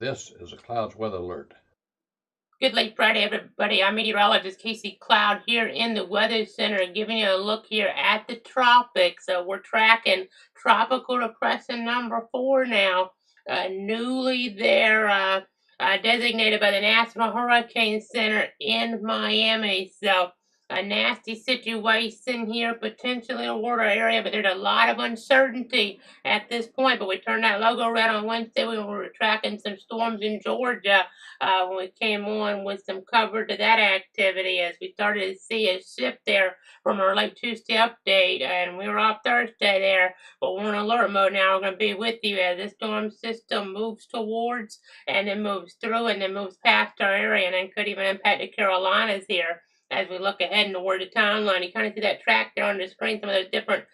This is a clouds weather alert. Good late Friday, everybody. I'm meteorologist Casey Cloud here in the Weather Center, giving you a look here at the tropics. We're tracking tropical depression number 4 now, newly there, designated by the National Hurricane Center in Miami. So a nasty situation here, potentially a water area, but there's a lot of uncertainty at this point. But we turned that logo red on Wednesday. We were tracking some storms in Georgia when we came on with some cover to that activity as we started to see a shift there from our late Tuesday update. And we were off Thursday there, but we're in alert mode now. We're going to be with you as this storm system moves towards and then moves through and then moves past our area and then could even impact the Carolinas here. As we look ahead toward the timeline, you kind of see that track there on the screen, some of those different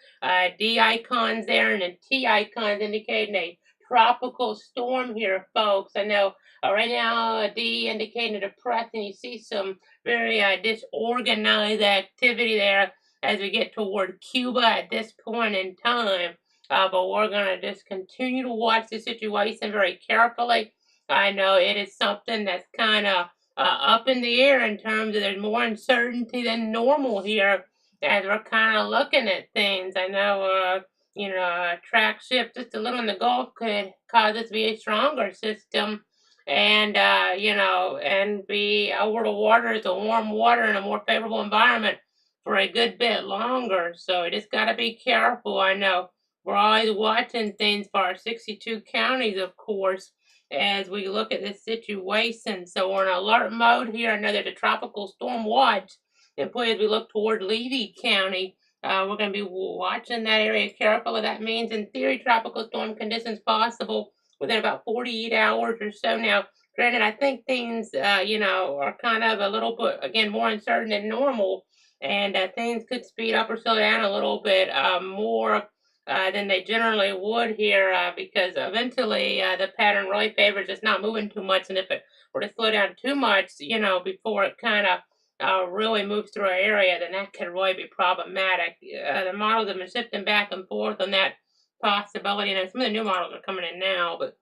D icons there and the T icons indicating a tropical storm here, folks. I know right now, D indicating a depression. You see some very disorganized activity there as we get toward Cuba at this point in time. But we're going to just continue to watch the situation very carefully. I know it is something that's kind of up in the air in terms of there's more uncertainty than normal here as we're kind of looking at things. I know, a track shift just a little in the Gulf could cause it to be a stronger system and and be over the water is a warm water and a more favorable environment for a good bit longer. So you just got to be careful. I know we're always watching things for our 62 counties, of course, as we look at this situation. So we're in alert mode here. I know there's a tropical storm watch, and boy, as we look toward Levy County. We're going to be watching that area carefully. That means, in theory, tropical storm conditions possible within about 48 hours or so. Now, granted, I think things, are kind of a little bit, again, more uncertain than normal, and things could speed up or slow down a little bit more than they generally would here because eventually the pattern really favors just not moving too much. And if it were to slow down too much, before it kind of really moves through an area, then that could really be problematic. The models have been shifting back and forth on that possibility. And some of the new models are coming in now, but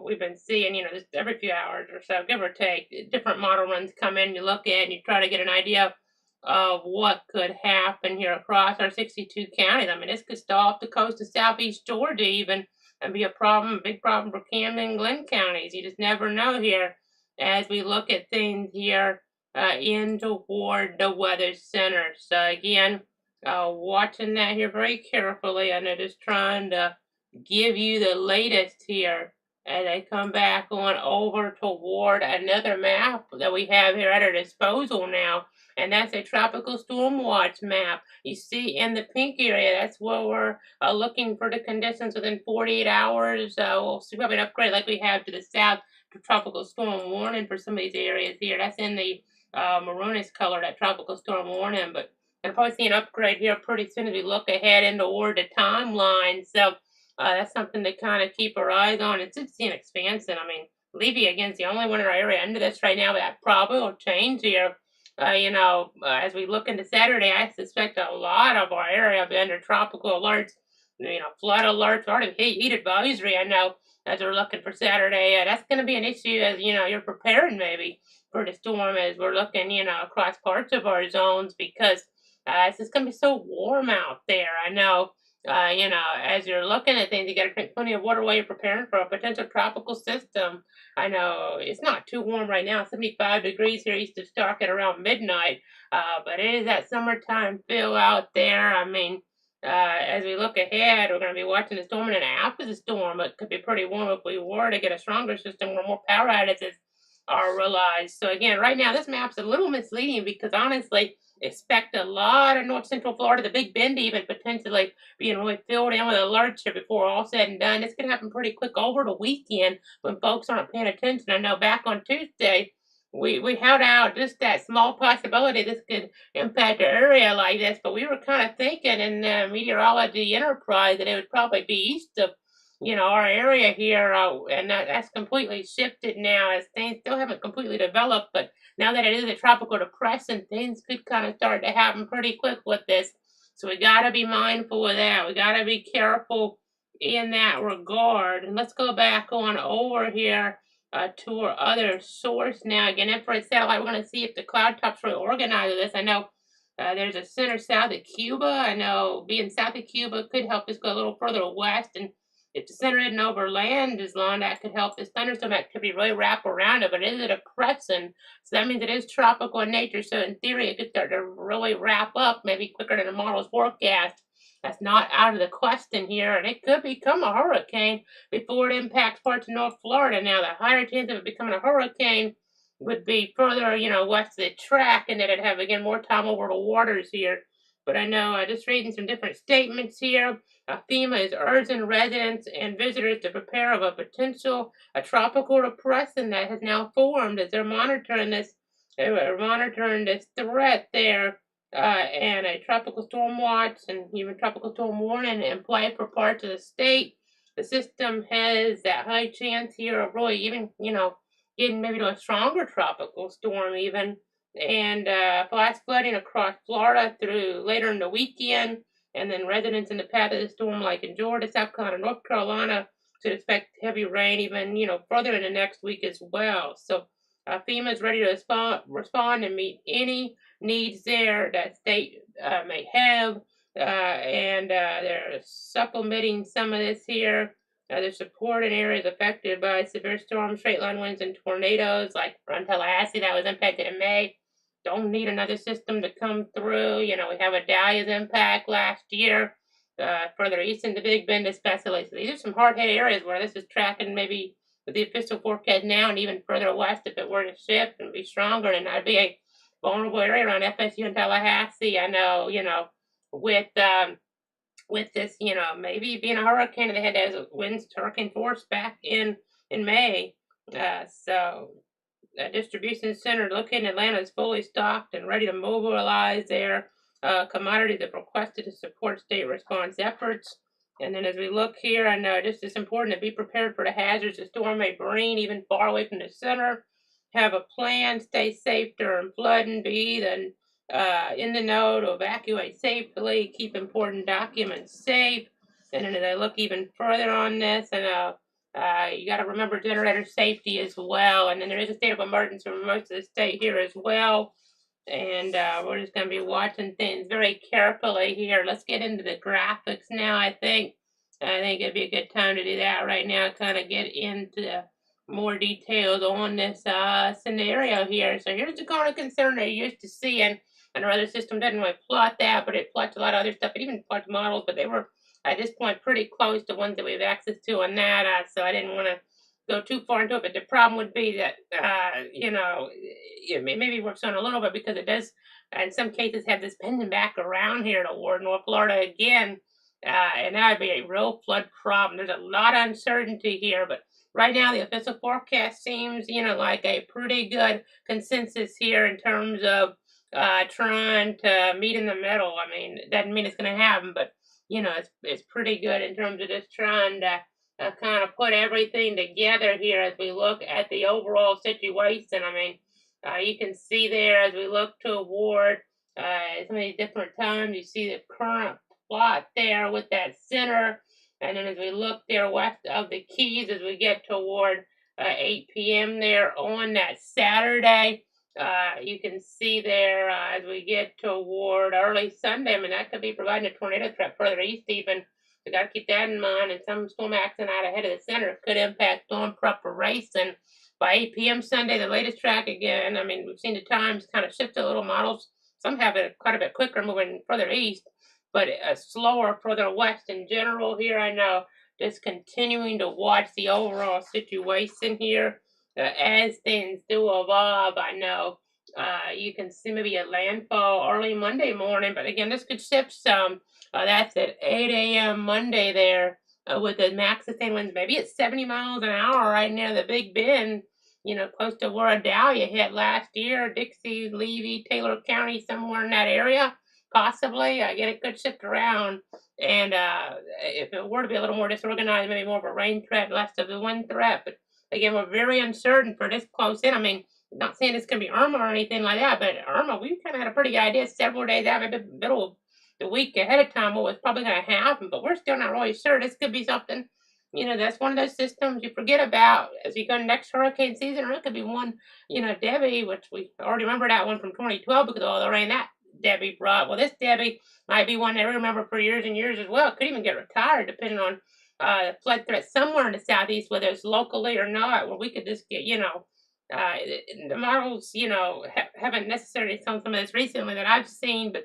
we've been seeing, just every few hours or so, give or take, different model runs come in. You look at and you try to get an idea of what could happen here across our 62 counties. I mean, this could stall off the coast of southeast Georgia even and be a problem, a big problem for Camden and Glenn counties. You just never know here as we look at things here in toward the weather center. So again, watching that here very carefully. I know just trying to give you the latest here as I come back on over toward another map that we have here at our disposal now. And that's a tropical storm watch map. You see in the pink area, that's where we're looking for the conditions within 48 hours. We'll see probably an upgrade like we have to the south to tropical storm warning for some of these areas here. That's in the maroonish color, that tropical storm warning. But I'll probably see an upgrade here pretty soon as we look ahead into toward the timeline. So that's something to kind of keep our eyes on. It's just an expansion. I mean, Levy again is the only one in our area under this right now, but that probably will change here. As we look into Saturday, I suspect a lot of our area will be under tropical alerts, flood alerts, or heat advisory. I know as we're looking for Saturday, that's going to be an issue as you're preparing maybe for the storm as we're looking, across parts of our zones because it's just going to be so warm out there. I know as you're looking at things, you got to drink plenty of water while you're preparing for a potential tropical system. I know it's not too warm right now, 75 degrees here east of Stark at around midnight, but it is that summertime feel out there. I mean, as we look ahead, we're going to be watching the storm and then after the storm, it could be pretty warm if we were to get a stronger system where more power outages are realized. So again, right now this map's a little misleading because honestly, expect a lot of north central Florida, the Big Bend even potentially being really filled in with alerts here before all said and done. This could happen pretty quick over the weekend when folks aren't paying attention. I know back on Tuesday, we held out just that small possibility this could impact an area like this, but we were kind of thinking in the meteorology enterprise that it would probably be east of our area here, and that's completely shifted now as things still haven't completely developed, but now that it is a tropical depression, things could kind of start to happen pretty quick with this. So we got to be mindful of that. We got to be careful in that regard. And let's go back on over here to our other source now. Again, infrared satellite, we're going to see if the cloud top's really organized with this. I know there's a center south of Cuba. I know being south of Cuba could help us go a little further west. And if the center isn't over land as long, that could help this thunderstorm activity really wrap around it. But it is a depressant. So that means it is tropical in nature. So in theory, it could start to really wrap up maybe quicker than the model's forecast. That's not out of the question here. And it could become a hurricane before it impacts parts of North Florida. Now, the higher chance of it becoming a hurricane would be further, west of the track, and then it'd have again more time over the waters here. But I know just reading some different statements here. FEMA is urging residents and visitors to prepare of a potential tropical depression that has now formed as they're monitoring this. They're monitoring this threat there, and a tropical storm watch and even tropical storm warning in play for parts of the state. The system has that high chance here of really even, getting maybe to a stronger tropical storm even, and flash flooding across Florida through later in the weekend, and then residents in the path of the storm, like in Georgia, South Carolina, North Carolina, should expect heavy rain even, further in the next week as well. So FEMA is ready to respond and meet any needs there that state may have, and they're supplementing some of this here. They're supporting areas affected by severe storms, straight line winds, and tornadoes, like around Tallahassee that was impacted in May. Don't need another system to come through. We have a Dahlia's impact last year, further east in the Big Bend especially. So these are some hard-hit areas where this is tracking maybe with the official forecast now, and even further west if it were to shift and be stronger, and that'd be a vulnerable area around FSU and Tallahassee. I know, with this, maybe being a hurricane, and they had those winds to hurricane force back in May. So the distribution center located in Atlanta is fully stocked and ready to mobilize their commodities if requested to support state response efforts. And then as we look here, I know just it's important to be prepared for the hazards the storm may bring, even far away from the center. Have a plan, stay safe during flooding, be in the know to evacuate safely, keep important documents safe. And then as I look even further on this, and you got to remember generator safety as well. And then there is a state of emergency for most of the state here as well. And we're just going to be watching things very carefully here. Let's get into the graphics now, I think. It'd be a good time to do that right now, kind of get into more details on this scenario here. So here's the kind of concern they're used to seeing. And our other system doesn't really plot that, but it plots a lot of other stuff. It even plots models, but they were at this point pretty close to ones that we have access to on that. So I didn't want to go too far into it. But the problem would be that, it maybe works on a little bit because it does, in some cases, have this bending back around here toward North Florida again. And that would be a real flood problem. There's a lot of uncertainty here, but right now the official forecast seems, like a pretty good consensus here in terms of trying to meet in the middle. I mean, it doesn't mean it's going to happen, but it's pretty good in terms of just trying to kind of put everything together here as we look at the overall situation. I mean, you can see there as we look toward some of these different times, you see the current plot there with that center, and then as we look there west of the Keys, as we get toward 8 p.m. there on that Saturday. You can see there as we get toward early Sunday, I mean, that could be providing a tornado threat further east even. We got to keep that in mind, and some storm action out ahead of the center could impact storm preparation. By 8 p.m. Sunday, the latest track again, I mean, we've seen the times kind of shift a little models. Some have it quite a bit quicker moving further east, but slower further west in general here. I know just continuing to watch the overall situation here. As things do evolve, I know you can see maybe a landfall early Monday morning, but again, this could shift some. That's at 8 a.m. Monday there with the max sustained winds, maybe at 70 miles an hour right near the Big Bend, close to where Dahlia hit last year, Dixie, Levy, Taylor County, somewhere in that area, possibly. Again, it could shift around. And if it were to be a little more disorganized, maybe more of a rain threat, less of the wind threat. But again, we're very uncertain for this close in. I mean, not saying it's going to be Irma or anything like that, but Irma, we kind of had a pretty good idea several days out, maybe middle of the week ahead of time what was probably going to happen, but we're still not really sure. This could be something that's one of those systems you forget about as you go next hurricane season, or it could be one, Debbie, which we already remember that one from 2012 because of all the rain that Debbie brought. Well, this Debbie might be one that we remember for years and years as well. Could even get retired depending on flood threat somewhere in the southeast, whether it's locally or not, where we could just get, the models, haven't necessarily shown some of this recently that I've seen, but,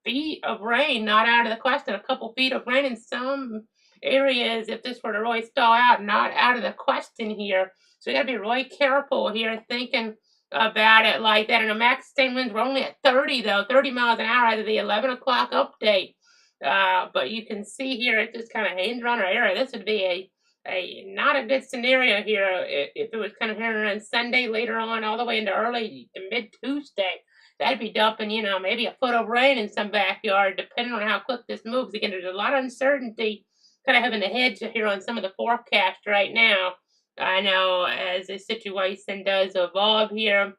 feet of rain, not out of the question. A couple feet of rain in some areas, if this were to really stall out, not out of the question here. So you got to be really careful here thinking about it like that. And the max sustained winds were only at 30, though, 30 miles an hour out of the 11 o'clock update. But you can see here, it just kind of hangs around our area. This would be a not a good scenario here if it was kind of here on Sunday later on, all the way into early to mid Tuesday. That'd be dumping, maybe a foot of rain in some backyard, depending on how quick this moves. Again, there's a lot of uncertainty kind of having the hedge here on some of the forecast right now. I know as the situation does evolve here,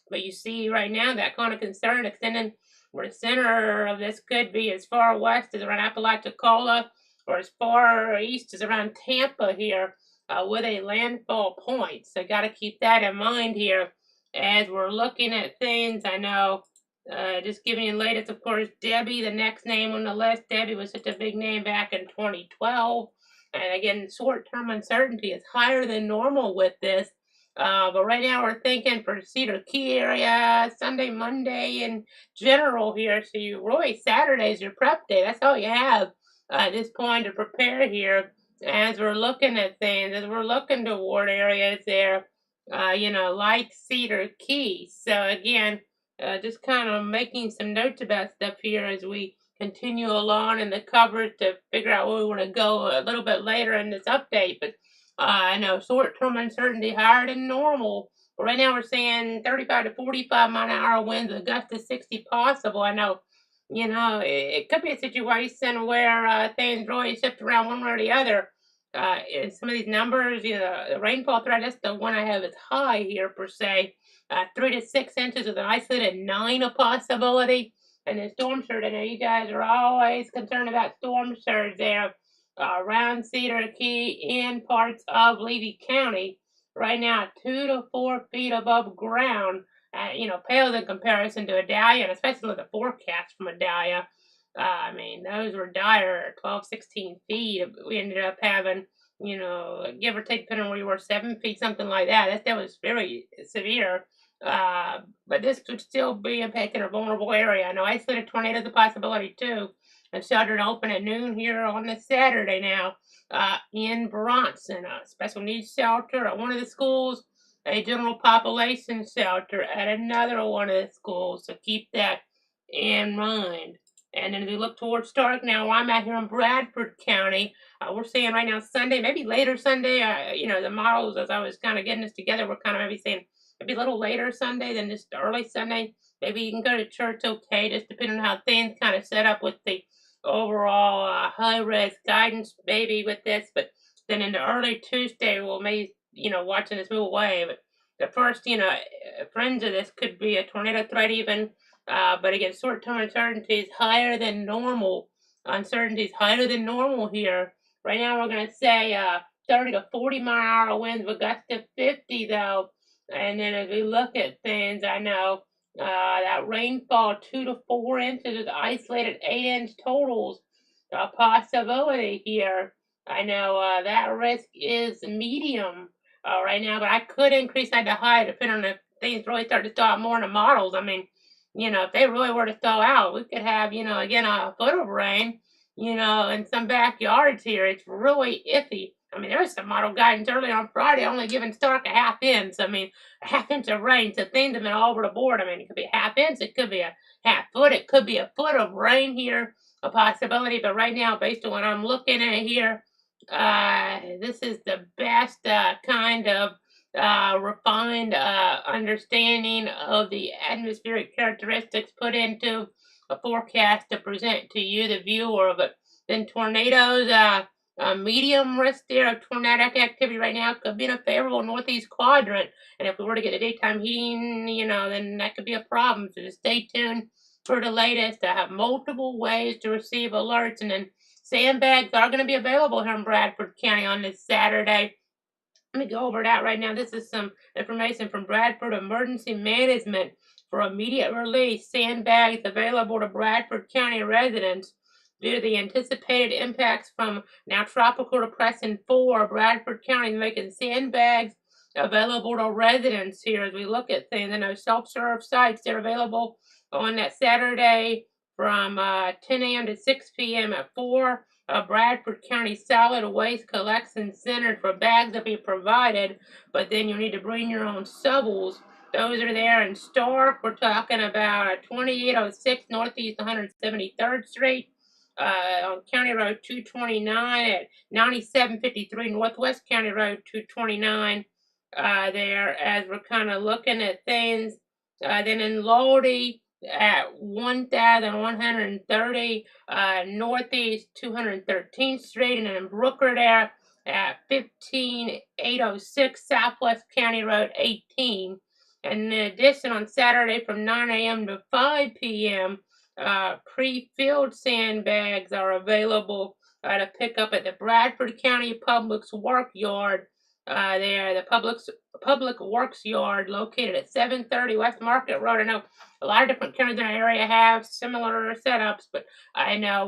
but you see right now that kind of concern extending where the center of this could be as far west as around Apalachicola or as far east as around Tampa here with a landfall point. So got to keep that in mind here as we're looking at things. I know just giving you the latest, of course, Debbie, the next name on the list. Debbie was such a big name back in 2012. And again, short-term uncertainty is higher than normal with this. But right now we're thinking for Cedar Key area, Sunday, Monday in general here. So you really, Saturday's your prep day. That's all you have at this point to prepare here as we're looking at things, as we're looking toward areas there, like Cedar Key. So again, just kind of making some notes about stuff here as we continue along in the coverage to figure out where we want to go a little bit later in this update. But I know short-term uncertainty higher than normal. But right now we're saying 35 to 45 mile an hour winds, a gust of 60 possible. I know, it could be a situation where things really shift around one way or the other. Some of these numbers, the rainfall threat, that's the one I have is high here per se. 3 to 6 inches with an isolated 9 a possibility. And the storm surge, I know you guys are always concerned about storm surge there around Cedar Key and parts of Levy County. Right now, 2 to 4 feet above ground. Pales in comparison to Adalia, and especially with the forecast from Adalia. Those were dire, 12, 16 feet. We ended up having, give or take, depending on where you were, 7 feet, something like that. That was very severe. But this could still be impacting a vulnerable area. I know isolated tornado is a possibility too. And sheltered open at noon here on this Saturday now in Bronson. A special needs shelter at one of the schools, a general population shelter at another one of the schools. So keep that in mind. And then as we look towards Stark now, I'm out here in Bradford County. We're seeing right now Sunday, maybe later Sunday. The models, as I was kind of getting this together, we're kind of maybe saying maybe a little later Sunday than just early Sunday. Maybe you can go to church okay, just depending on how things kind of set up with the overall high-res guidance maybe with this. But then in the early Tuesday, we'll maybe, watching this move away. But the first, fringe of this could be a tornado threat even. But again, short-term uncertainty is higher than normal. Uncertainty is higher than normal here. Right now, we're going to say 30 to 40 mile an hour winds with gusts to 50, though. And then as we look at things, I know that rainfall 2 to 4 inches with isolated 8-inch totals, a possibility here. I know that risk is medium right now, but I could increase that to high depending on if things really start to stall out more in the models. If they really were to stall out, we could have, again, a foot of rain, in some backyards here. It's really iffy. There was some model guidance earlier on Friday only giving Stark a half inch. A half inch of rain. So things have been all over the board. It could be a half inch. It could be a half foot. It could be a foot of rain here, a possibility. But right now, based on what I'm looking at here, this is the best kind of refined understanding of the atmospheric characteristics put into a forecast to present to you, the viewer. But then tornadoes, medium risk there of tornadic activity right now could be in a favorable northeast quadrant. And if we were to get a daytime heating, then that could be a problem. So just stay tuned for the latest. I have multiple ways to receive alerts. And then sandbags are going to be available here in Bradford County on this Saturday. Let me go over that right now. This is some information from Bradford Emergency Management for immediate release. Sandbags available to Bradford County residents due to the anticipated impacts from now Tropical Depression 4. Bradford County is making sandbags available to residents here as we look at things. And those self-serve sites, they're available on that Saturday from 10 a.m. to 6 p.m. at 4 Bradford County Solid Waste Collection Center for bags to be provided, but then you need to bring your own shovels. Those are there in Stark. We're talking about 2806 Northeast 173rd Street, on County Road 229 at 9753 Northwest County Road 229. There, as we're kind of looking at things. Then in Lodi at 1130 Northeast 213th Street, and in Brooker there at 15806 Southwest County Road 18. And in addition, on Saturday from 9 a.m. to 5 p.m., pre-filled sandbags are available to pick up at the Bradford County Public Works Yard. There, the Public Works Yard located at 730 West Market Road. I know a lot of different counties in our area have similar setups, but I know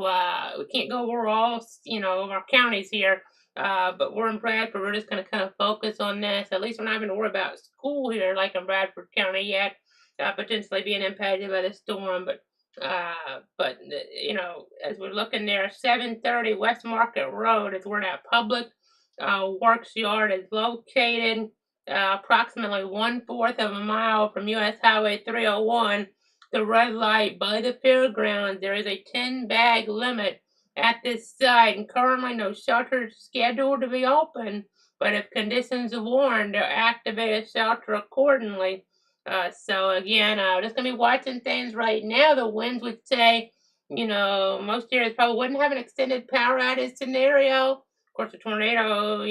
we can't go over all, of our counties here. But we're in Bradford. We're just going to kind of focus on this. At least we're not having to worry about school here, like in Bradford County yet, potentially being impacted by the storm. But as we're looking there, 730 West Market Road is where that Public Works Yard is located. Approximately 1/4 of a mile from US Highway 301, the red light by the fairgrounds. There is a 10-bag limit at this site, and currently no shelters scheduled to be open, but if conditions warrant, they'll activate a shelter accordingly. So again, just gonna be watching things right now. The winds would say, most areas probably wouldn't have an extended power outage scenario. Of course, a tornado,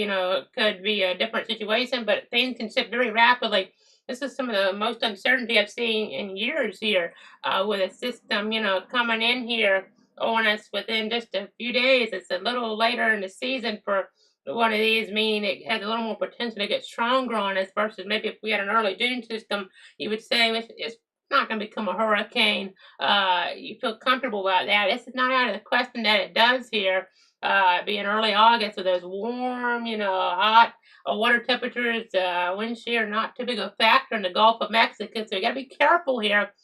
could be a different situation, but things can shift very rapidly. This is some of the most uncertainty I've seen in years here, with a system, coming in here on us within just a few days. It's a little later in the season for one of these, meaning it has a little more potential to get stronger on us versus maybe if we had an early June system, you would say it's not going to become a hurricane. You feel comfortable about that. This is not out of the question that it does here. Being early August with those warm, hot water temperatures, wind shear not too big a factor in the Gulf of Mexico. So you got to be careful here.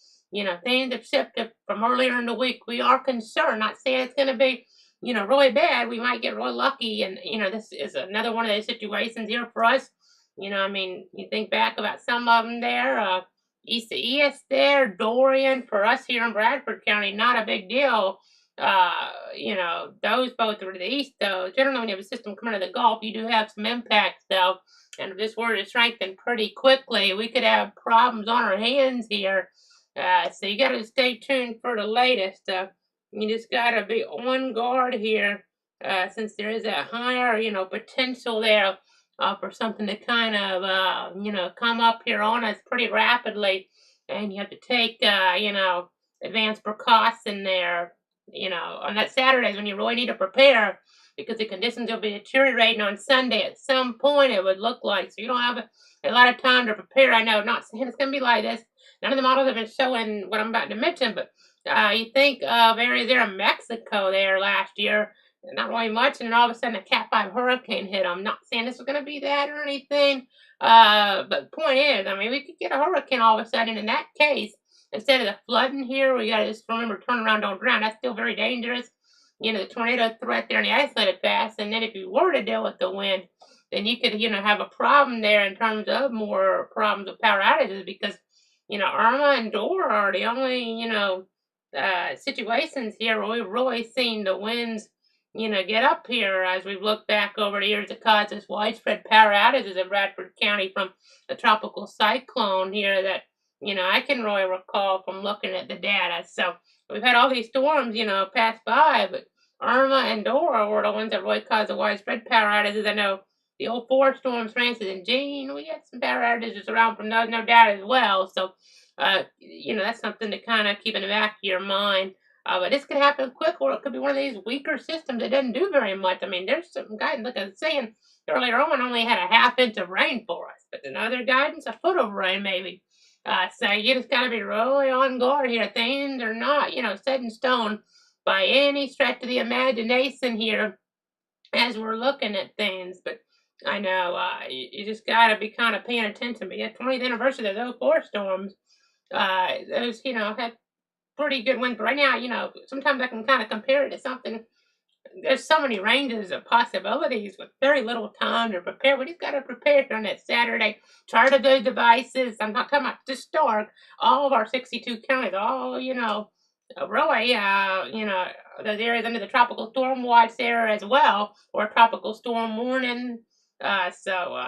Things have shifted from earlier in the week. We are concerned. Not saying it's going to be, really bad. We might get really lucky, and this is another one of those situations here for us. You think back about some of them there. Isaias there, Dorian for us here in Bradford County, not a big deal. Those both are to the east, though. Generally, when you have a system coming to the Gulf, you do have some impacts, though. And if this were to strengthen pretty quickly, we could have problems on our hands here. So you got to stay tuned for the latest. You just got to be on guard here, since there is a higher, potential there for something to kind of, come up here on us pretty rapidly. And you have to take, advanced precaution there. On that Saturdays when you really need to prepare because the conditions will be deteriorating on Sunday at some point, it would look like. So you don't have a lot of time to prepare. I know, not saying it's going to be like this. None of the models have been showing what I'm about to mention, but you think of areas there in Mexico there last year, not really much, and then all of a sudden a Cat 5 hurricane hit them. Not saying this was going to be that or anything, but the point is, we could get a hurricane all of a sudden. In that case, instead of the flooding here, we got to just remember turn around, don't drown. That's still very dangerous. The tornado threat there in the isolated pass. And then if you were to deal with the wind, then you could, have a problem there in terms of more problems with power outages because, Irma and Dora are the only, situations here where we've really seen the winds, get up here as we've looked back over the years that caused this widespread power outages in Bradford County from a tropical cyclone here that I can really recall from looking at the data. So we've had all these storms, pass by, but Irma and Dora were the ones that really caused the widespread power outages. I know the old 4 storms, Francis and Jean, we had some power outages around from those, no doubt as well. So, that's something to kind of keep in the back of your mind. But this could happen quick, or it could be one of these weaker systems that doesn't do very much. I mean, there's some guidance, like I was saying earlier on, only had a half inch of rain for us, but another guidance, a foot of rain maybe. So you just got to be really on guard here. Things are not, set in stone by any stretch of the imagination here as we're looking at things. But I know you just got to be kind of paying attention. But yeah, 20th anniversary of those four storms, those, had pretty good winds. But right now, sometimes I can kind of compare it to something. There's so many ranges of possibilities with very little time to prepare. We just got to prepare on that Saturday. Charter those devices. I'm not talking about just Stark. All of our 62 counties, all, really, those areas under the tropical storm watch there as well, or tropical storm warning. So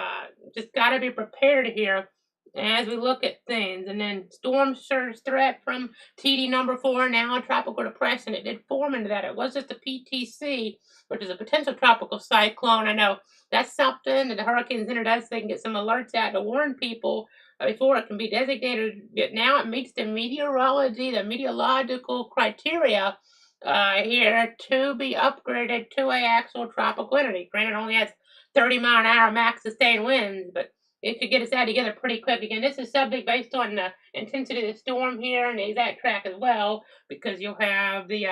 just got to be prepared here as we look at things. And then storm surge threat from TD number 4, now a tropical depression. It did form into that. It was just the PTC, which is a potential tropical cyclone. I know that's something that the Hurricane Center does. They can get some alerts out to warn people before it can be designated. But now it meets the meteorological criteria here to be upgraded to a actual tropical entity. Granted, it only has 30-mile-an-hour max sustained winds, but it could get us out together pretty quick. Again, this is subject based on the intensity of the storm here and the exact track as well, because you'll have the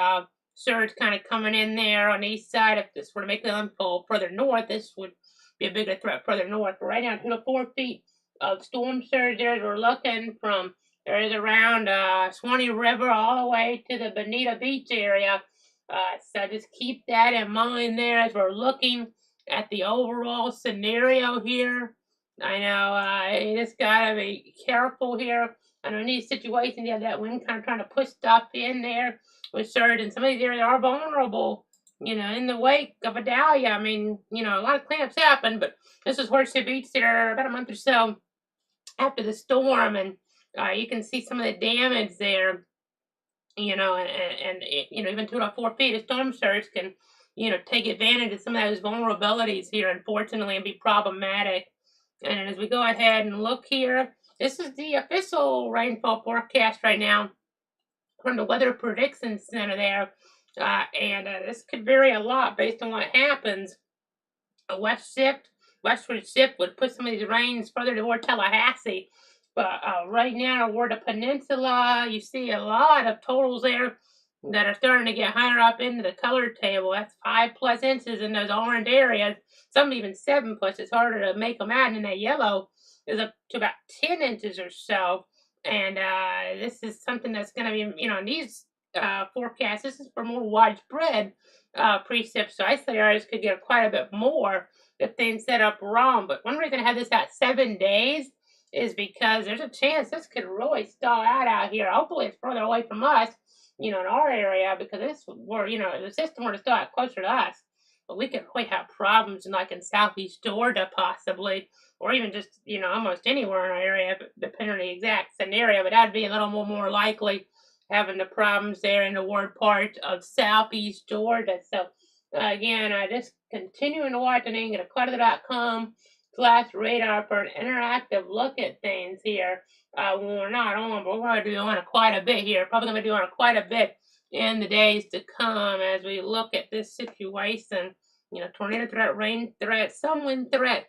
surge kind of coming in there on the east side. If this were to make the unfold further north, this would be a bigger threat further north. But right now, 2 to 4 feet of storm surge there as we're looking from. There's around Swanee River all the way to the Bonita Beach area. So just keep that in mind there as we're looking at the overall scenario here. I know you just gotta be careful here. I know in these situations you have that wind kind of trying to push stuff in there with surge, and some of these areas are vulnerable. In the wake of Idalia, I mean, a lot of cleanups happen, but this is Horseshoe Beach there about a month or so after the storm, and you can see some of the damage there. And even 2 to 4 feet of storm surge can, take advantage of some of those vulnerabilities here, unfortunately, and be problematic. And as we go ahead and look here, this is the official rainfall forecast right now from the Weather Prediction Center there. And this could vary a lot based on what happens. A westward shift would put some of these rains further toward Tallahassee. But right now, toward the peninsula, you see a lot of totals there that are starting to get higher up into the color table. That's 5+ inches in those orange areas. Some even 7+. It's harder to make them out. And that yellow is up to about 10 inches or so. And this is something that's going to be, in these forecasts, this is for more widespread precip. So isolated areas could get quite a bit more if things set up wrong. But one reason I have this at 7 days is because there's a chance this could really stall out here. Hopefully it's further away from us, in our area, because this were, the system were to stall out closer to us. But we could really have problems in southeast Georgia possibly, or even just, almost anywhere in our area, depending on the exact scenario. But that'd be a little more likely, having the problems there in the ward part of southeast Georgia. So again, I just continuing to watch and then get a clutter.com/radar for an interactive look at things here. When we're not on, but we're going to be on quite a bit here. Probably going to be on quite a bit in the days to come as we look at this situation. Tornado threat, rain threat, some wind threat,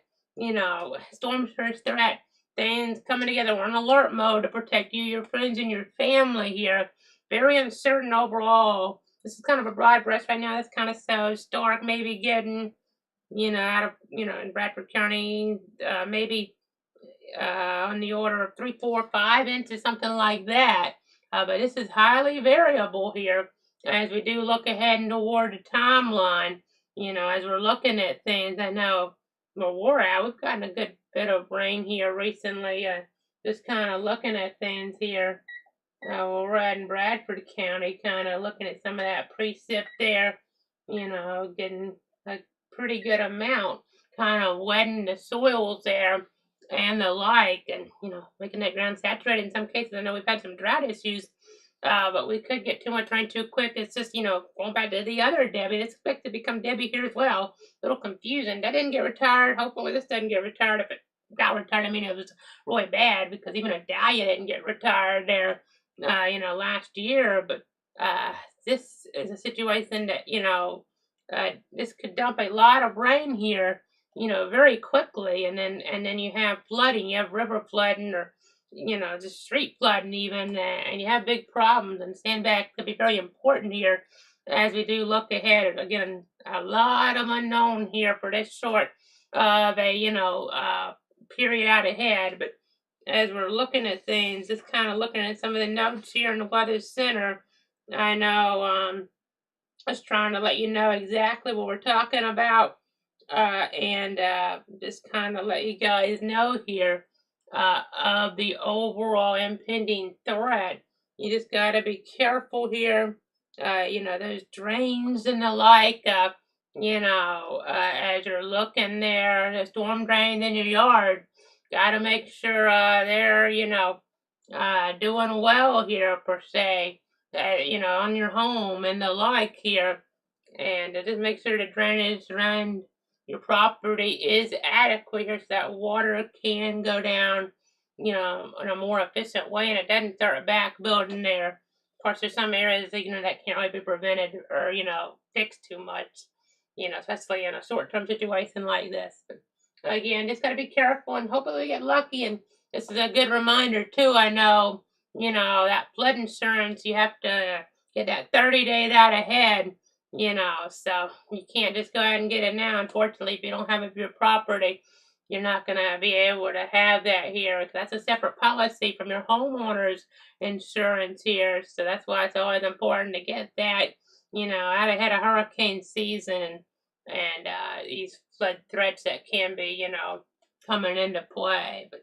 storm surge threat, things coming together. We're in alert mode to protect you, your friends, and your family here. Very uncertain overall. This is kind of a broad brush right now. That's kind of so Stark maybe getting, out of, in Bradford County, maybe on the order of 3, 4, 5 inches, something like that. But this is highly variable here as we do look ahead and toward the timeline. As we're looking at things, I know we're out. We've gotten a good bit of rain here recently. Just kind of looking at things here. We're out in Bradford County, kind of looking at some of that precip there. Getting a pretty good amount, kind of wetting the soils there and the like, and making that ground saturated in some cases. I know we've had some drought issues, but we could get too much rain too quick. It's just, going back to the other Debbie, it's expected to become Debbie here as well. A little confusing. That didn't get retired. Hopefully this doesn't get retired. If it got retired, I mean, it was really bad, because even Idalia didn't get retired there, last year. But this is a situation that, this could dump a lot of rain here, very quickly, and then you have flooding, you have river flooding, or just street flooding even, and you have big problems. And sandbags could be very important here as we do look ahead. Again, a lot of unknown here for this short of a period out ahead. But as we're looking at things, just kind of looking at some of the notes here in the Weather Center, I know I was trying to let you know exactly what we're talking about, and just kind of let you guys know here of the overall impending threat. You just got to be careful here. Those drains and the like. As you're looking there, the storm drains in your yard. Got to make sure they're, doing well here per se. On your home and the like here, and just make sure the drainage around your property is adequate here so that water can go down, in a more efficient way, and it doesn't start back building there. Of course, there's some areas that, that can't really be prevented or, fixed too much, especially in a short-term situation like this. But again, just got to be careful and hopefully we get lucky. And this is a good reminder, too. I know, that flood insurance, you have to get that 30 days out ahead, so you can't just go ahead and get it now. Unfortunately, if you don't have it for your property, you're not going to be able to have that here. That's a separate policy from your homeowner's insurance here. So that's why it's always important to get that, out ahead of hurricane season and these flood threats that can be, coming into play. But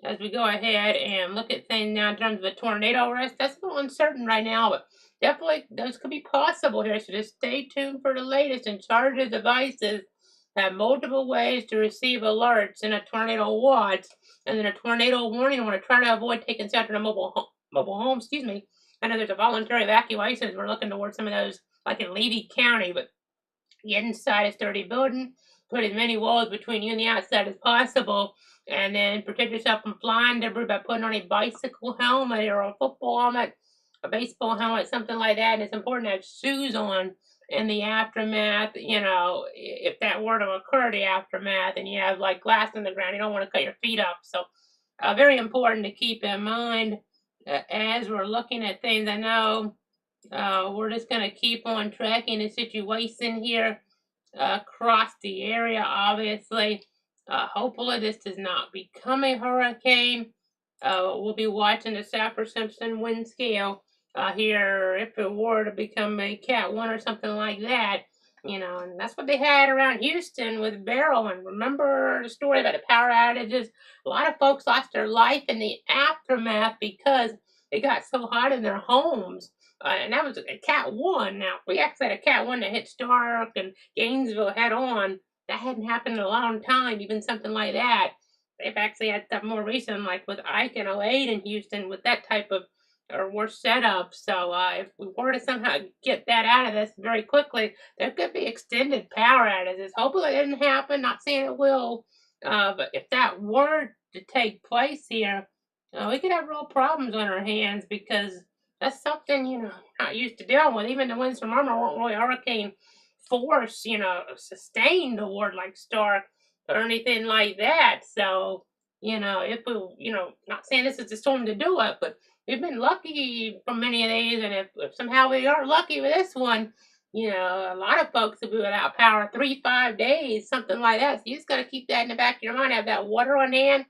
as we go ahead and look at things now in terms of a tornado risk, that's a little uncertain right now, but definitely those could be possible here. So just stay tuned for the latest. And charged devices have multiple ways to receive alerts in a tornado watch and then a tornado warning. I want to try to avoid taking shelter in a mobile home. Excuse me. I know there's a voluntary evacuations. We're looking towards some of those, like in Levy County, but get inside a sturdy building, put as many walls between you and the outside as possible, and then protect yourself from flying debris by putting on a bicycle helmet or a football helmet, a baseball helmet, something like that. And it's important to have shoes on in the aftermath. If that were to occur, the aftermath, and you have like glass in the ground, you don't want to cut your feet up. So, very important to keep in mind as we're looking at things. I know we're just going to keep on tracking the situation here across the area, obviously. Hopefully, this does not become a hurricane. We'll be watching the Saffir-Simpson wind scale here if it were to become a Cat 1 or something like that. And that's what they had around Houston with Beryl. And remember the story about the power outages? A lot of folks lost their life in the aftermath because it got so hot in their homes. And that was a Cat 1. Now, we actually had a Cat 1 that hit Stark and Gainesville head on. That hadn't happened in a long time, even something like that. They've actually had stuff more recent, like with Ike and '08 in Houston, with that type of or worse setup. So if we were to somehow get that out of this very quickly, there could be extended power outages. Hopefully it didn't happen. Not saying it will, but if that were to take place here, we could have real problems on our hands because that's something, not used to dealing with. Even the winds from Irma weren't really hurricane force, sustained toward like Stark or anything like that. So, if we, not saying this is the storm to do it, but we've been lucky for many of these. And if somehow we are lucky with this one, a lot of folks will be without power 3-5 days, something like that. So you just got to keep that in the back of your mind, have that water on hand,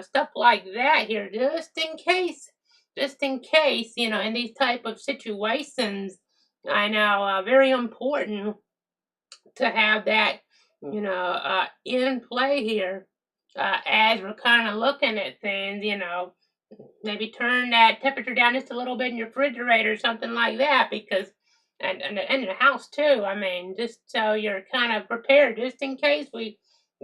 stuff like that here, just in case, in these type of situations. I know, very important to have that, in play here, as we're kind of looking at things, maybe turn that temperature down just a little bit in your refrigerator or something like that, because, and in the house too, I mean, just so you're kind of prepared just in case we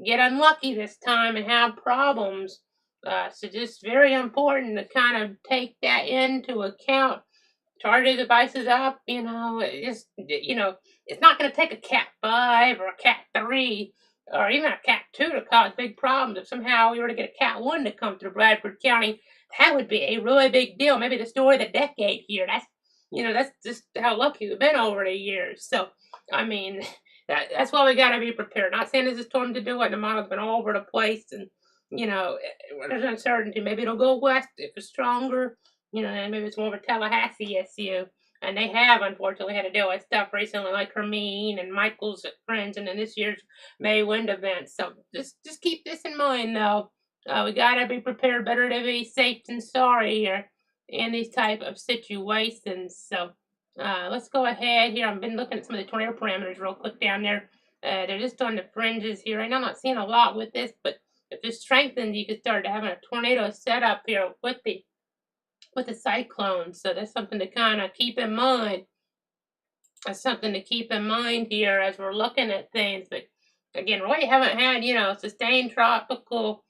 get unlucky this time and have problems. So just very important to kind of take that into account. Charge the devices up, it's not going to take a Cat 5 or a Cat 3 or even a Cat 2 to cause big problems. If somehow we were to get a Cat 1 to come through Bradford County, that would be a really big deal. Maybe the story of the decade here. That's, that's just how lucky we've been over the years. So, I mean, that's why we got to be prepared. Not saying it's a storm to do it. The model's been all over the place, and there's uncertainty. Maybe it'll go west if it's stronger. And maybe it's more of a Tallahassee SU. And they have unfortunately had to deal with stuff recently, like Hermine and Michael's friends, and then this year's May wind event. So just keep this in mind, though. We gotta be prepared. Better to be safe than sorry here in these type of situations. So let's go ahead here. I've been looking at some of the tornado parameters real quick down there. They're just on the fringes here. Right now, I'm not seeing a lot with this, but if this strengthens, you could start having a tornado setup here with the cyclone. So that's something to kind of keep in mind. That's something to keep in mind here as we're looking at things. But again, really haven't had, sustained tropical,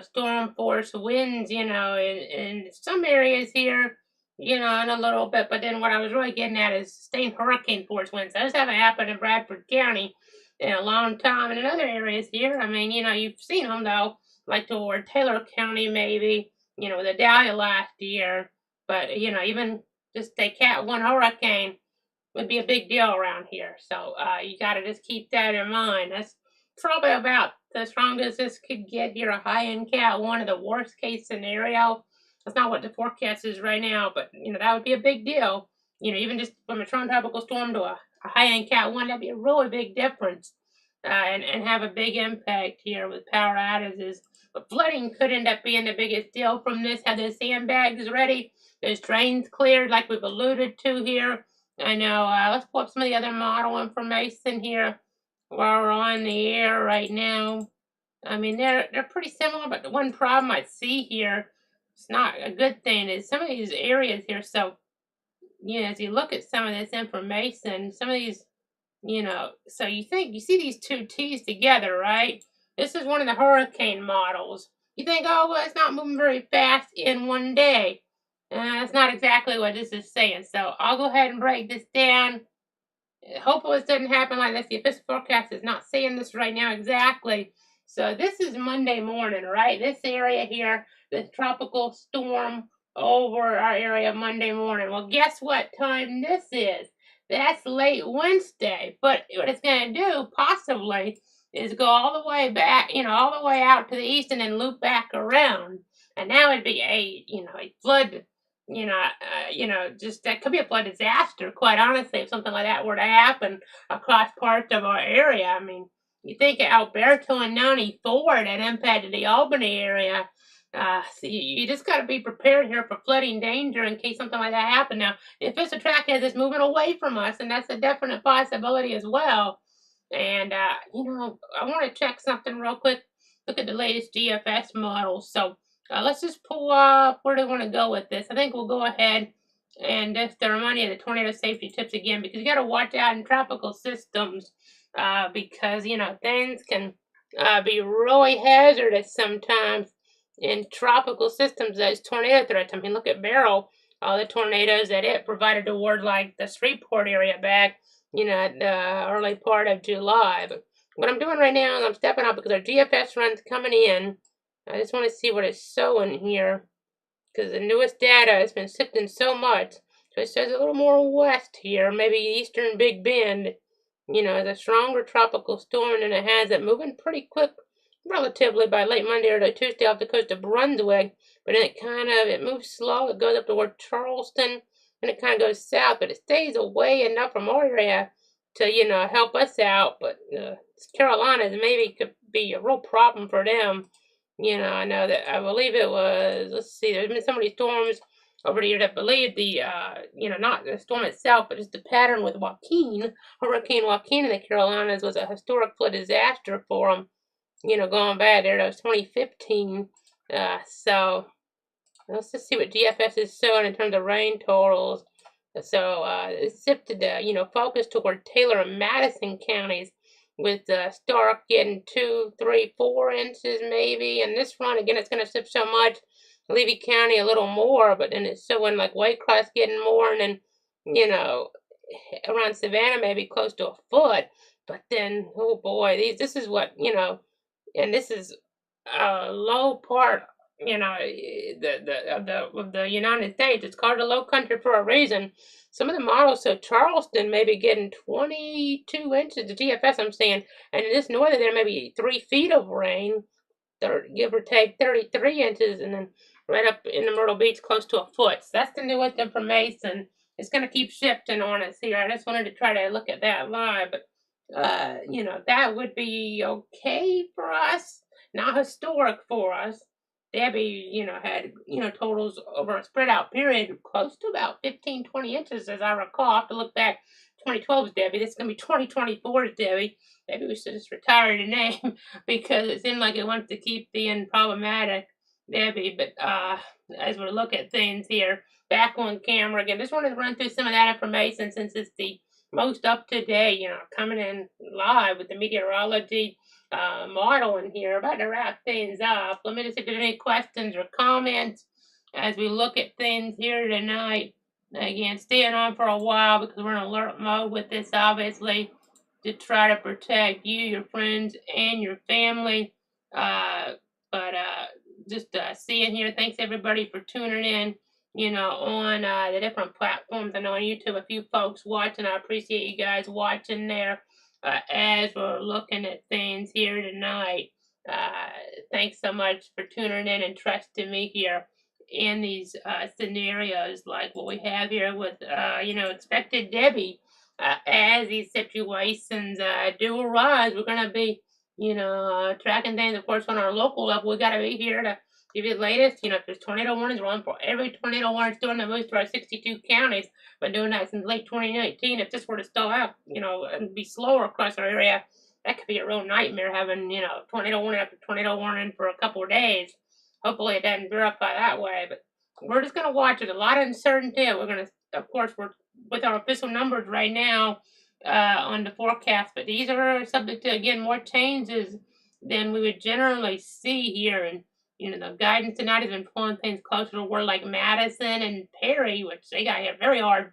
storm force winds, in some areas here, in a little bit. But then what I was really getting at is sustained hurricane force winds. Those haven't happened in Bradford County in a long time. And in other areas here, I mean, you've seen them though, like toward Taylor County maybe, with the Dahlia last year. But, even just a Cat 1 hurricane would be a big deal around here. So you got to just keep that in mind. That's probably about the strongest this could get here, a high-end Cat 1 of the worst case scenario. That's not what the forecast is right now, but, that would be a big deal. Even just from a tropical storm to a high-end Cat 1, that'd be a really big difference and have a big impact here with power outages. But flooding could end up being the biggest deal from this. Have the sandbags ready, those drains cleared like we've alluded to here. I know. Let's pull up some of the other model information here while we're on the air right now. I mean, they're pretty similar, but the one problem I see here, it's not a good thing, is some of these areas here. So, as you look at some of this information, some of these, so you see these two T's together, right? This is one of the hurricane models. You think, oh, well, it's not moving very fast in one day. That's not exactly what this is saying. So I'll go ahead and break this down. Hopefully this doesn't happen like this. The official forecast is not saying this right now exactly. So this is Monday morning, right? This area here, this tropical storm over our area Monday morning. Well, guess what time this is? That's late Wednesday. But what it's going to do, possibly, is go all the way back, all the way out to the east and then loop back around. And that would be a flood, just that could be a flood disaster, quite honestly, if something like that were to happen across parts of our area. I mean, you think of Alberto and 94 that impacted the Albany area. So you just got to be prepared here for flooding danger in case something like that happened. Now, the official track is moving away from us, and that's a definite possibility as well. And, I want to check something real quick. Look at the latest GFS models. So let's just pull up where do we want to go with this. I think we'll go ahead and just remind you of the tornado safety tips again, because you got to watch out in tropical systems because, things can be really hazardous sometimes in tropical systems as tornado threats. I mean, look at Beryl, all the tornadoes that it provided toward like the Shreveport area back, at the early part of July. But what I'm doing right now is I'm stepping up because our GFS run's coming in. I just want to see what it's showing here because the newest data has been sifting so much. So it says a little more west here, maybe eastern Big Bend, as a stronger tropical storm, and it has it moving pretty quick relatively by late Monday or Tuesday off the coast of Brunswick. But then it moves slow. It goes up toward Charleston, and it kind of goes south, but it stays away enough from our area to, help us out. But Carolinas maybe could be a real problem for them. I know that I believe it was, let's see, there's been so many storms over the years. I believe not the storm itself, but just the pattern with Hurricane Joaquin in the Carolinas was a historic flood disaster for them, going back there. That was 2015. So let's just see what GFS is showing in terms of rain totals. So it's shifted to, focus toward Taylor and Madison counties, with Stark getting 2, 3, 4 inches maybe. And this run, again, it's going to shift so much. Levy County a little more, but then it's showing like Waycross getting more, and then, around Savannah maybe close to a foot. But then, oh boy, this is what, and this is a low part, of the United States. It's called the Low Country for a reason. Some of the models, so Charleston may be getting 22 inches of GFS, I'm seeing, and in this northern there may be 3 feet of rain, give or take 33 inches, and then right up in the Myrtle Beach close to a foot. So that's the newest information. It's going to keep shifting on us here. I just wanted to try to look at that live, but that would be okay for us, not historic for us. Debbie, had, totals over a spread out period close to about 15, 20 inches, as I recall. I have to look back. 2012's Debbie. This is going to be 2024's Debbie. Maybe we should just retire the name because it seemed like it wants to keep being problematic, Debbie. But as we look at things here, back on camera again, just wanted to run through some of that information since it's the most up to date, coming in live with the meteorology model in here. About to wrap things up. Let me just see if there's any questions or comments as we look at things here tonight. Again, staying on for a while because we're in alert mode with this, obviously, to try to protect you, your friends, and your family. Just seeing here, thanks everybody for tuning in, on the different platforms. I know on YouTube, a few folks watching. I appreciate you guys watching there as we're looking at things here tonight. Thanks so much for tuning in and trusting me here in these scenarios like what we have here with, expected Debbie. As these situations do arise, we're going to be, tracking things, of course, on our local level. We got to be here to give you the latest. If there's tornado warnings, we're on for every tornado warning during the moves to our 62 counties. Been doing that since late 2019. If this were to stall out, and be slower across our area, that could be a real nightmare having, tornado warning after tornado warning for a couple of days. Hopefully it doesn't verify that way, but we're just going to watch it. A lot of uncertainty. We're going to, of course, we're with our official numbers right now on the forecast, but these are subject to, again, more changes than we would generally see here. And, the guidance tonight is been pulling things closer to where like Madison and Perry, which they got hit very hard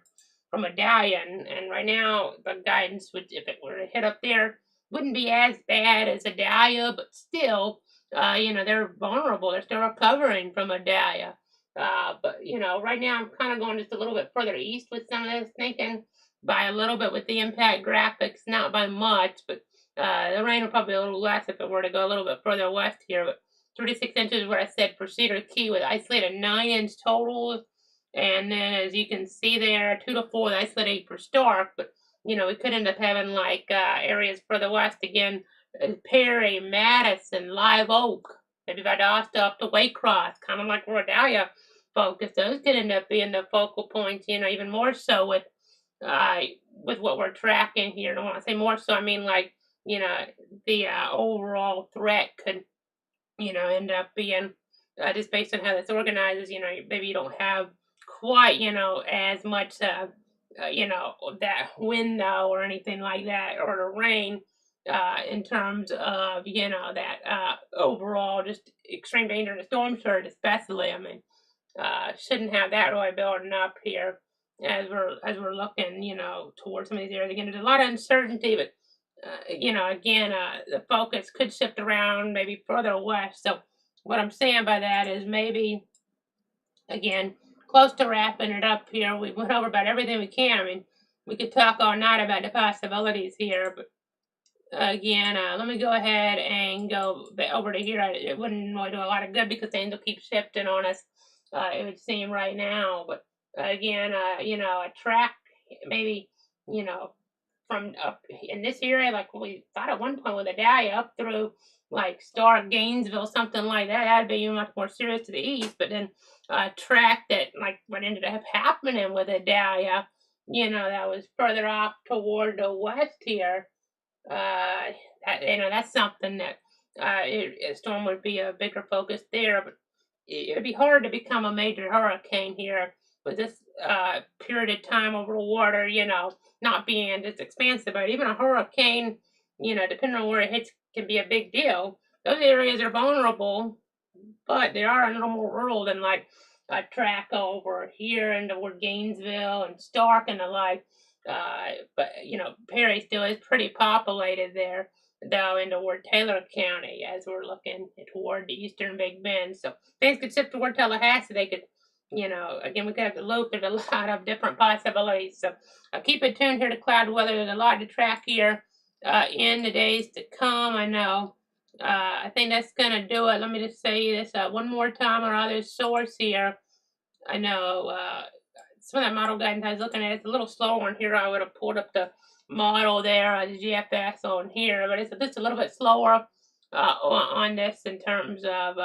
from Medallion. And right now, the guidance, would, if it were to hit up there, wouldn't be as bad as Adalia, but still, they're vulnerable. They're still recovering from Adalia. But right now I'm kind of going just a little bit further east with some of this, thinking by a little bit with the impact graphics, not by much, but the rain will probably be a little less if it were to go a little bit further west here. But 36 inches is what I said for Cedar Key with isolated 9-inch totals. And then as you can see there, 2 to 4 with isolated 8 for Stark. But, we could end up having like areas further west again, Perry, Madison, Live Oak, maybe Valdosta up to Waycross, kind of like where Adalia focus. Those could end up being the focal points, even more so with what we're tracking here. And when I say more so, I mean like, the overall threat could, end up being just based on how this organizes, maybe you don't have quite, as much, that window or anything like that, or the rain, in terms of, that overall just extreme danger in the storm surge, especially. I mean, shouldn't have that really building up here as we're looking, towards some of these areas. Again, there's a lot of uncertainty, but again, the focus could shift around maybe further west. So what I'm saying by that is maybe, again, close to wrapping it up here. We went over about everything we can. I mean, we could talk all night about the possibilities here, but again, let me go ahead and go over to here. It wouldn't really do a lot of good because things will keep shifting on us, it would seem right now. But again, a track maybe, from up in this area, like we thought at one point with Adalia up through like Stark, Gainesville, something like that. That'd be much more serious to the east. But then a track that like what ended up happening with Adalia, that was further off toward the west here. That's something that a storm would be a bigger focus there. But it would be hard to become a major hurricane here with this period of time over water, not being just expansive. But even a hurricane, depending on where it hits, can be a big deal. Those areas are vulnerable, but they are a little more rural than like a track over here into where Gainesville and Stark and the like. But Perry still is pretty populated there. though, in toward Taylor County as we're looking toward the eastern Big Bend. So things could shift toward Tallahassee. They could, again, we could have the loop. There's a lot of different possibilities. So keep it tuned here to Cloud Weather. There's a lot to track here in the days to come. I know. I think that's going to do it. Let me just say this one more time. Our other source here. I know some of that model guidance I was looking at, it's a little slower on here. I would have pulled up the model there, the GFS on here, but it's just a little bit slower on this in terms of,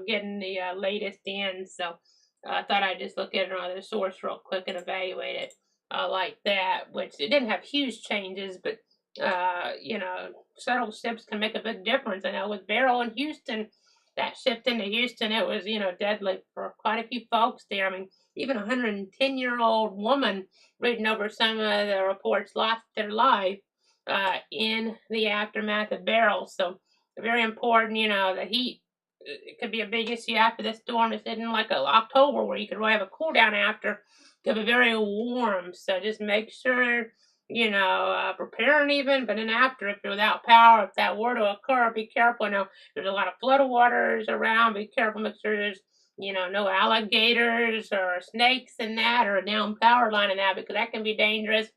getting the latest in. So I thought I'd just look at another source real quick and evaluate it like that, which it didn't have huge changes, but, subtle shifts can make a big difference. I know with Beryl in Houston, that shift into Houston, it was, deadly for quite a few folks there. I mean, even a 110-year-old woman reading over some of the reports lost their life in the aftermath of Beryl. So very important, the heat. It could be a big issue after the storm. It's in like October where you could really have a cool down after. It could be very warm. So just make sure, preparing even, but then after, if you're without power, if that were to occur, be careful. Now, there's a lot of flood waters around. Be careful. Make sure there's, no alligators or snakes in that or a down power line in that because that can be dangerous.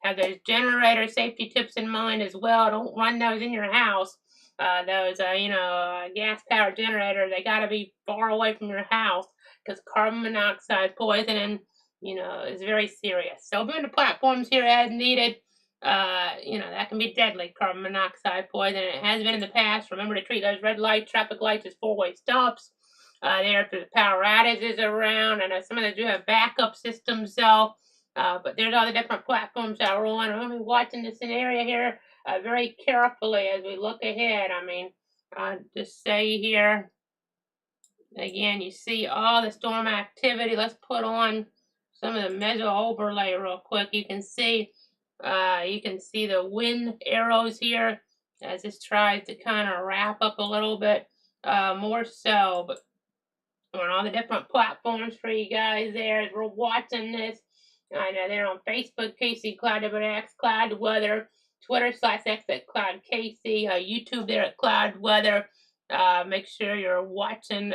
Have those generator safety tips in mind as well. Don't run those in your house. Those, gas powered generators, they got to be far away from your house because carbon monoxide poisoning, is very serious. So moving the platforms here as needed. That can be deadly, carbon monoxide poisoning. It has been in the past. Remember to treat those red light traffic lights as four-way stops. There if the power outages around. I know some of them do have backup systems, so but there's all the different platforms that we're on. We're going to be watching the scenario here very carefully as we look ahead. I mean, just say here, again, you see all the storm activity. Let's put on some of the measure overlay real quick. You can see the wind arrows here as this tries to kind of wrap up a little bit more so, but on all the different platforms for you guys there as we're watching this. I know they're on Facebook, KC Cloud X Cloud Weather, Twitter/X at Cloud KC, YouTube there at Cloud Weather. Make sure you're watching,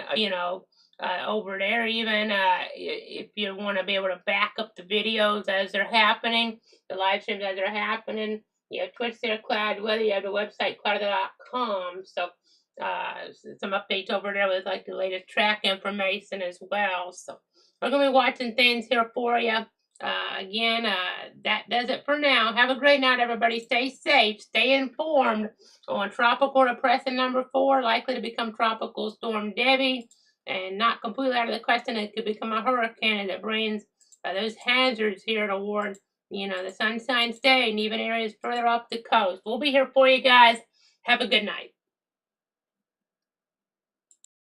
over there even if you want to be able to back up the videos as they're happening, the live streams as they're happening. You have Twitch there, Cloud Weather. You have the website, cloud.com. So some updates over there with like the latest track information as well. So we're going to be watching things here for you. Again, that does it for now. Have a great night, everybody. Stay safe. Stay informed on Tropical Depression number 4, likely to become Tropical Storm Debbie, and not completely out of the question. It could become a hurricane as it brings those hazards here toward, the Sunshine State and even areas further up the coast. We'll be here for you guys. Have a good night.